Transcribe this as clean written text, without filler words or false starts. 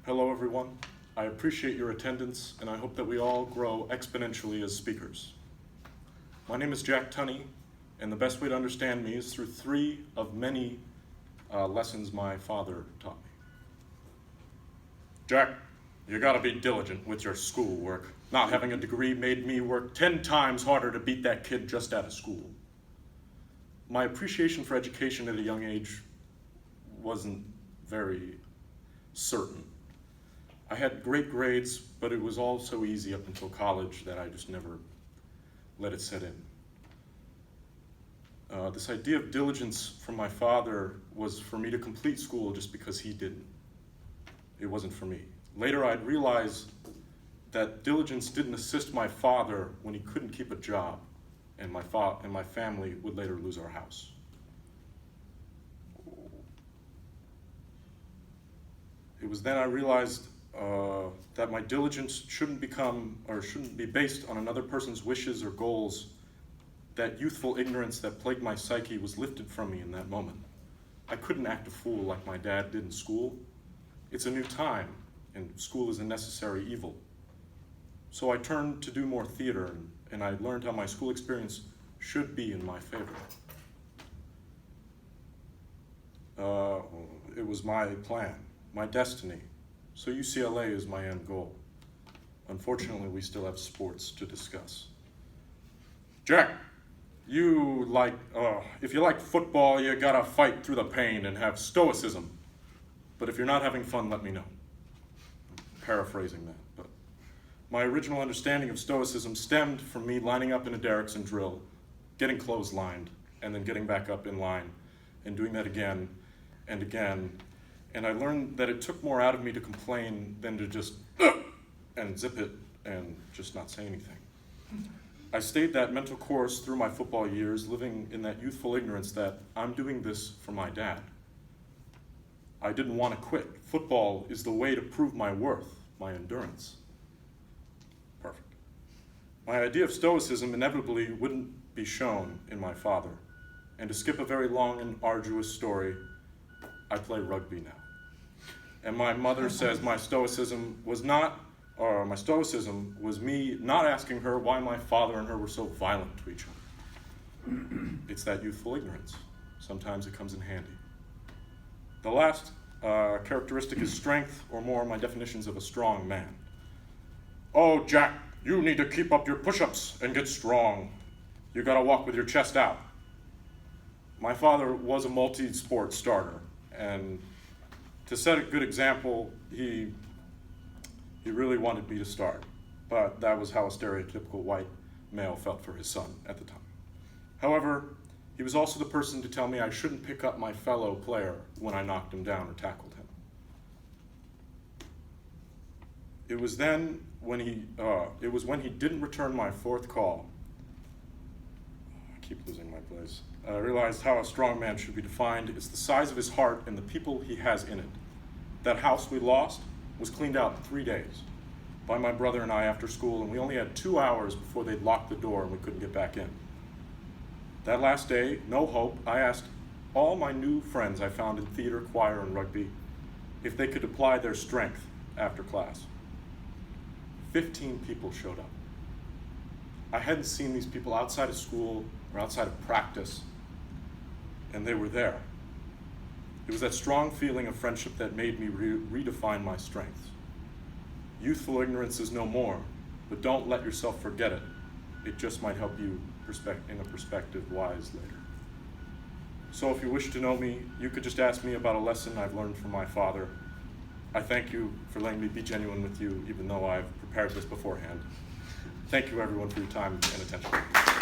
Hello, everyone. I appreciate your attendance, and I hope that we all grow exponentially as speakers. My name is Jack Tunney, and the best way to understand me is through three of many lessons my father taught me. Jack, you gotta be diligent with your schoolwork. Not having a degree made me work 10 times harder to beat that kid just out of school. My appreciation for education at a young age wasn't very certain. I had great grades, but it was all so easy up until college that I just never let it set in. This idea of diligence from my father was for me to complete school just because he didn't. It wasn't for me. Later I'd realize that diligence didn't assist my father when he couldn't keep a job, and my family would later lose our house. It was then I realized that my diligence shouldn't be based on another person's wishes or goals. That youthful ignorance that plagued my psyche was lifted from me in that moment. I couldn't act a fool like my dad did in school. It's a new time, and school is a necessary evil. So I turned to do more theater, and I learned how my school experience should be in my favor. It was my plan, my destiny. So UCLA is my end goal. Unfortunately, we still have sports to discuss. Jack, if you like football, you gotta fight through the pain and have stoicism. But if you're not having fun, let me know. I'm paraphrasing that, but my original understanding of stoicism stemmed from me lining up in a Derrickson drill, getting clotheslined, and then getting back up in line, and doing that again and again. And I learned that it took more out of me to complain than to just and zip it and just not say anything. I stayed that mental course through my football years, living in that youthful ignorance that I'm doing this for my dad. I didn't want to quit. Football is the way to prove my worth, my endurance. Perfect. My idea of stoicism inevitably wouldn't be shown in my father. And to skip a very long and arduous story, I play rugby now. And my mother says my stoicism was me not asking her why my father and her were so violent to each other. It's that youthful ignorance. Sometimes it comes in handy. The last characteristic is strength, or more my definitions of a strong man. Oh, Jack, you need to keep up your push-ups and get strong. You gotta walk with your chest out. My father was a multi-sport starter, and to set a good example, he really wanted me to start, but that was how a stereotypical white male felt for his son at the time. However, he was also the person to tell me I shouldn't pick up my fellow player when I knocked him down or tackled him. It was when he didn't return my fourth call. I keep losing my place. I realized how a strong man should be defined. It's the size of his heart and the people he has in it. That house we lost was cleaned out in 3 days by my brother and I after school, and we only had 2 hours before they'd locked the door and we couldn't get back in. That last day, no hope, I asked all my new friends I found in theater, choir, and rugby if they could apply their strength after class. 15 people showed up. I hadn't seen these people outside of school or outside of practice, and they were there. It was that strong feeling of friendship that made me redefine my strengths. Youthful ignorance is no more, but don't let yourself forget it. It just might help you in a perspective wise later. So if you wish to know me, you could just ask me about a lesson I've learned from my father. I thank you for letting me be genuine with you, even though I've prepared this beforehand. Thank you everyone for your time and attention.